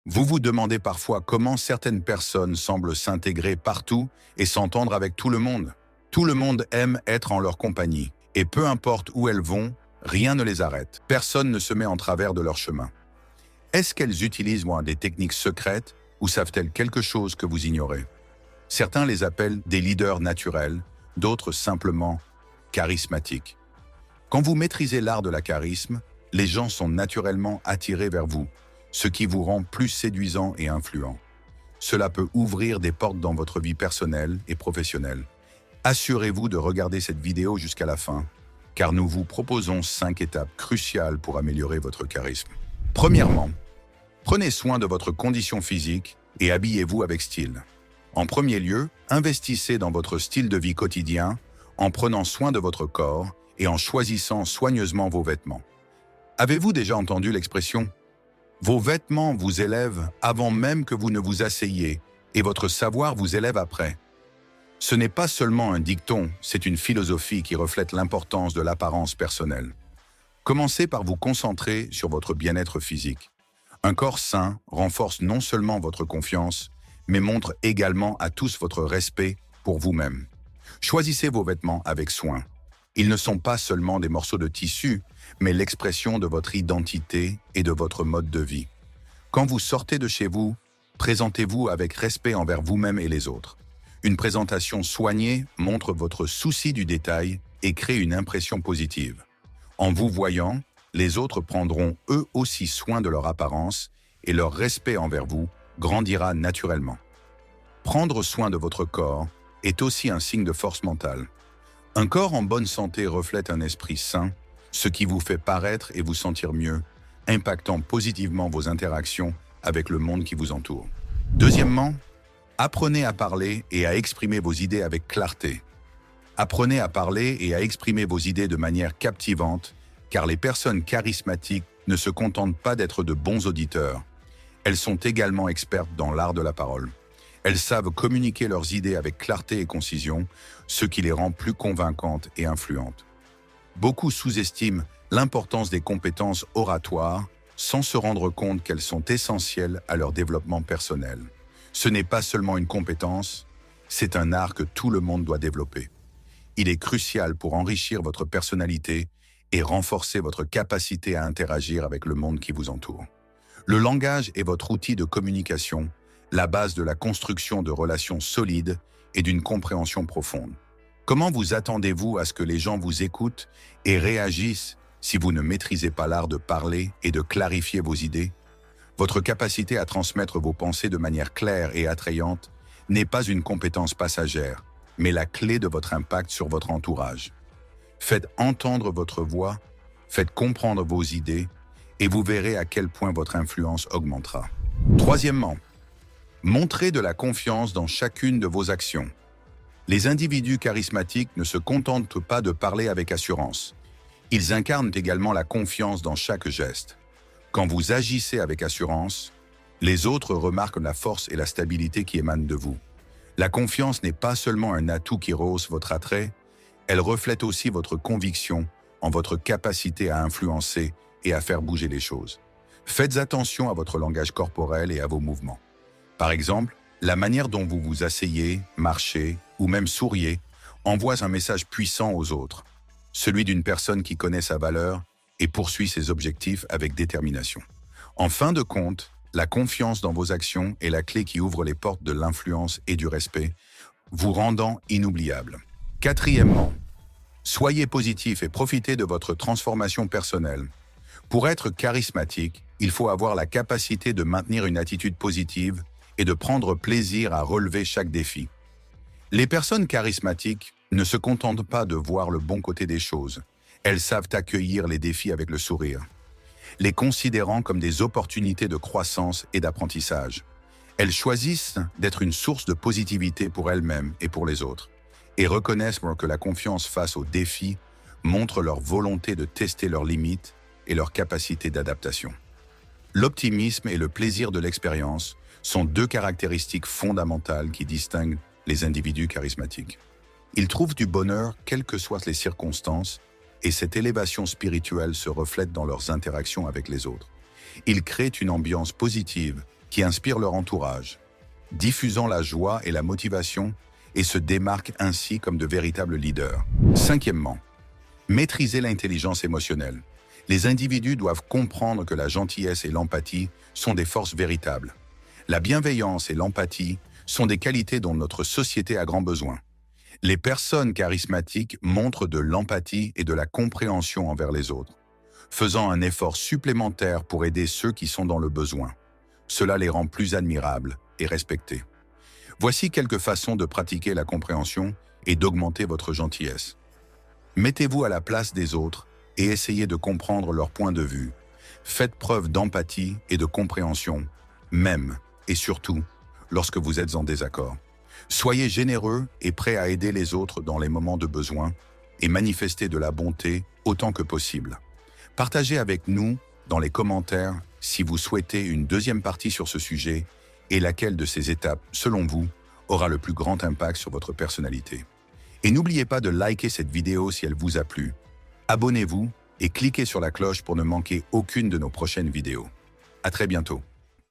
Vous vous demandez parfois comment certaines personnes semblent s'intégrer partout et s'entendre avec tout le monde. Tout le monde aime être en leur compagnie, et peu importe où elles vont, rien ne les arrête. Personne ne se met en travers de leur chemin. Est-ce qu'elles utilisent des techniques secrètes ou savent-elles quelque chose que vous ignorez? Certains les appellent des leaders naturels, d'autres simplement charismatiques. Quand vous maîtrisez l'art de la charisme, les gens sont naturellement attirés vers vous, ce qui vous rend plus séduisant et influent. Cela peut ouvrir des portes dans votre vie personnelle et professionnelle. Assurez-vous de regarder cette vidéo jusqu'à la fin, car nous vous proposons 5 étapes cruciales pour améliorer votre charisme. Premièrement, prenez soin de votre condition physique et habillez-vous avec style. En premier lieu, investissez dans votre style de vie quotidien en prenant soin de votre corps et en choisissant soigneusement vos vêtements. Avez-vous déjà entendu l'expression « Vos vêtements vous élèvent avant même que vous ne vous asseyiez et votre savoir vous élève après ». Ce n'est pas seulement un dicton, c'est une philosophie qui reflète l'importance de l'apparence personnelle. Commencez par vous concentrer sur votre bien-être physique. Un corps sain renforce non seulement votre confiance, mais montre également à tous votre respect pour vous-même. Choisissez vos vêtements avec soin. Ils ne sont pas seulement des morceaux de tissu, mais l'expression de votre identité et de votre mode de vie. Quand vous sortez de chez vous, présentez-vous avec respect envers vous-même et les autres. Une présentation soignée montre votre souci du détail et crée une impression positive. En vous voyant, les autres prendront eux aussi soin de leur apparence et leur respect envers vous grandira naturellement. Prendre soin de votre corps est aussi un signe de force mentale. Un corps en bonne santé reflète un esprit sain, ce qui vous fait paraître et vous sentir mieux, impactant positivement vos interactions avec le monde qui vous entoure. Deuxièmement, apprenez à parler et à exprimer vos idées avec clarté. Apprenez à parler et à exprimer vos idées de manière captivante, car les personnes charismatiques ne se contentent pas d'être de bons auditeurs. Elles sont également expertes dans l'art de la parole. Elles savent communiquer leurs idées avec clarté et concision, ce qui les rend plus convaincantes et influentes. Beaucoup sous-estiment l'importance des compétences oratoires sans se rendre compte qu'elles sont essentielles à leur développement personnel. Ce n'est pas seulement une compétence, c'est un art que tout le monde doit développer. Il est crucial pour enrichir votre personnalité et renforcer votre capacité à interagir avec le monde qui vous entoure. Le langage est votre outil de communication, la base de la construction de relations solides et d'une compréhension profonde. Comment vous attendez-vous à ce que les gens vous écoutent et réagissent si vous ne maîtrisez pas l'art de parler et de clarifier vos idées? Votre capacité à transmettre vos pensées de manière claire et attrayante n'est pas une compétence passagère, mais la clé de votre impact sur votre entourage. Faites entendre votre voix, faites comprendre vos idées, et vous verrez à quel point votre influence augmentera. Troisièmement, montrez de la confiance dans chacune de vos actions. Les individus charismatiques ne se contentent pas de parler avec assurance. Ils incarnent également la confiance dans chaque geste. Quand vous agissez avec assurance, les autres remarquent la force et la stabilité qui émanent de vous. La confiance n'est pas seulement un atout qui rehausse votre attrait, elle reflète aussi votre conviction en votre capacité à influencer et à faire bouger les choses. Faites attention à votre langage corporel et à vos mouvements. Par exemple, la manière dont vous vous asseyez, marchez ou même souriez envoie un message puissant aux autres, celui d'une personne qui connaît sa valeur et poursuit ses objectifs avec détermination. En fin de compte, la confiance dans vos actions est la clé qui ouvre les portes de l'influence et du respect, vous rendant inoubliable. Quatrièmement, soyez positif et profitez de votre transformation personnelle. Pour être charismatique, il faut avoir la capacité de maintenir une attitude positive et de prendre plaisir à relever chaque défi. Les personnes charismatiques ne se contentent pas de voir le bon côté des choses. Elles savent accueillir les défis avec le sourire, les considérant comme des opportunités de croissance et d'apprentissage. Elles choisissent d'être une source de positivité pour elles-mêmes et pour les autres, et reconnaissent que la confiance face aux défis montre leur volonté de tester leurs limites et leur capacité d'adaptation. L'optimisme et le plaisir de l'expérience sont deux caractéristiques fondamentales qui distinguent les individus charismatiques. Ils trouvent du bonheur quelles que soient les circonstances, et cette élévation spirituelle se reflète dans leurs interactions avec les autres. Ils créent une ambiance positive qui inspirent leur entourage, diffusant la joie et la motivation et se démarquent ainsi comme de véritables leaders. Cinquièmement, maîtriser l'intelligence émotionnelle. Les individus doivent comprendre que la gentillesse et l'empathie sont des forces véritables. La bienveillance et l'empathie sont des qualités dont notre société a grand besoin. Les personnes charismatiques montrent de l'empathie et de la compréhension envers les autres, faisant un effort supplémentaire pour aider ceux qui sont dans le besoin. Cela les rend plus admirables et respectés. Voici quelques façons de pratiquer la compréhension et d'augmenter votre gentillesse. Mettez-vous à la place des autres et essayez de comprendre leur point de vue. Faites preuve d'empathie et de compréhension, même et surtout lorsque vous êtes en désaccord. Soyez généreux et prêts à aider les autres dans les moments de besoin et manifestez de la bonté autant que possible. Partagez avec nous dans les commentaires si vous souhaitez une deuxième partie sur ce sujet et laquelle de ces étapes, selon vous, aura le plus grand impact sur votre personnalité. Et n'oubliez pas de liker cette vidéo si elle vous a plu. Abonnez-vous et cliquez sur la cloche pour ne manquer aucune de nos prochaines vidéos. À très bientôt.